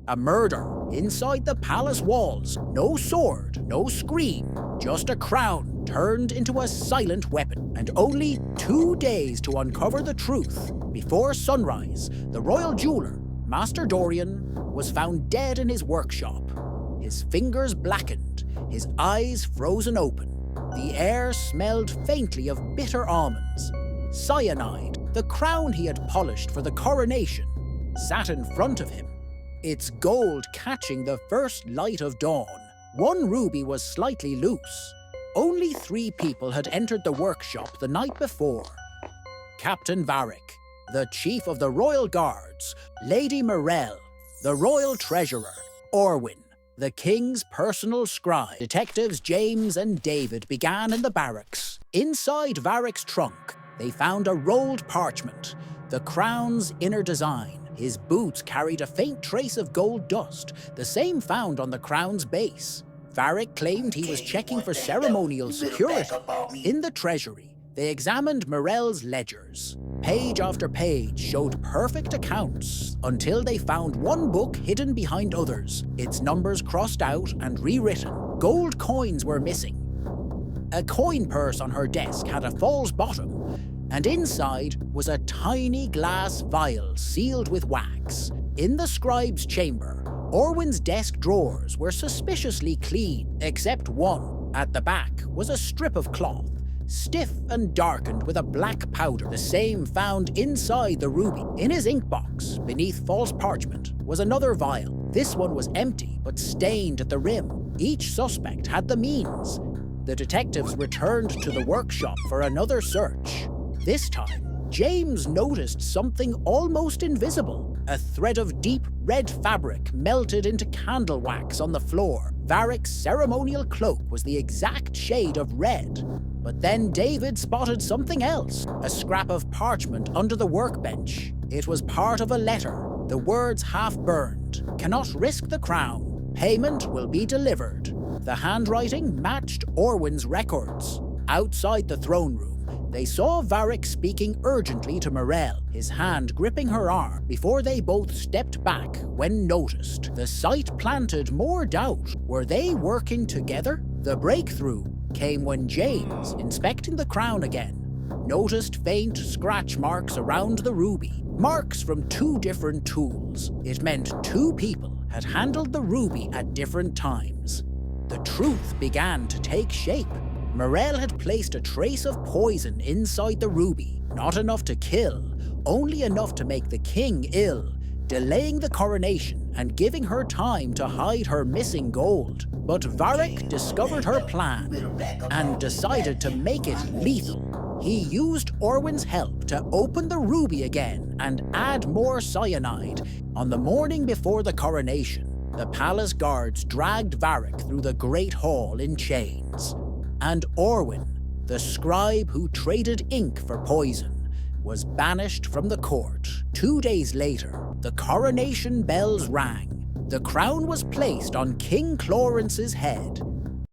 A murder inside the palace walls. No sword, no scream, just a crown turned into a silent weapon. And only 2 days to uncover the truth. Before sunrise, the royal jeweler, Master Dorian, was found dead in his workshop. His fingers blackened, his eyes frozen open. The air smelled faintly of bitter almonds. Cyanide, the crown he had polished for the coronation, sat in front of him, its gold catching the first light of dawn. One ruby was slightly loose. Only 3 people had entered the workshop the night before. Captain Varric, the chief of the royal guards, Lady Morel, the royal treasurer, Orwin, the king's personal scribe. Detectives James and David began in the barracks. Inside Varric's trunk, they found a rolled parchment, the crown's inner design. His boots carried a faint trace of gold dust, the same found on the crown's base. Varric claimed he was checking for ceremonial security. In the treasury, they examined Morel's ledgers. Page after page showed perfect accounts until they found one book hidden behind others, its numbers crossed out and rewritten. Gold coins were missing. A coin purse on her desk had a false bottom, and inside was a tiny glass vial sealed with wax. In the scribe's chamber, Orwin's desk drawers were suspiciously clean, except one. At the back was a strip of cloth, stiff and darkened with a black powder, the same found inside the ruby. In his ink box, beneath false parchment, was another vial. This one was empty, but stained at the rim. Each suspect had the means. The detectives returned to the workshop for another search. This time, James noticed something almost invisible. A thread of deep red fabric melted into candle wax on the floor. Varric's ceremonial cloak was the exact shade of red. But then David spotted something else, a scrap of parchment under the workbench. It was part of a letter, the words half burned. "Cannot risk the crown. Payment will be delivered." The handwriting matched Orwin's records. Outside the throne room, they saw Varric speaking urgently to Morel, his hand gripping her arm, before they both stepped back when noticed. The sight planted more doubt. Were they working together? The breakthrough came when James, inspecting the crown again, noticed faint scratch marks around the ruby. Marks from 2 different tools. It meant 2 people had handled the ruby at different times. The truth began to take shape. Morel had placed a trace of poison inside the ruby, not enough to kill, only enough to make the king ill, delaying the coronation and giving her time to hide her missing gold. But Varric discovered her plan and decided to make it lethal. He used Orwin's help to open the ruby again and add more cyanide. On the morning before the coronation, the palace guards dragged Varric through the great hall in chains. And Orwin, the scribe who traded ink for poison, was banished from the court. 2 days later, the coronation bells rang. The crown was placed on King Clarence's head,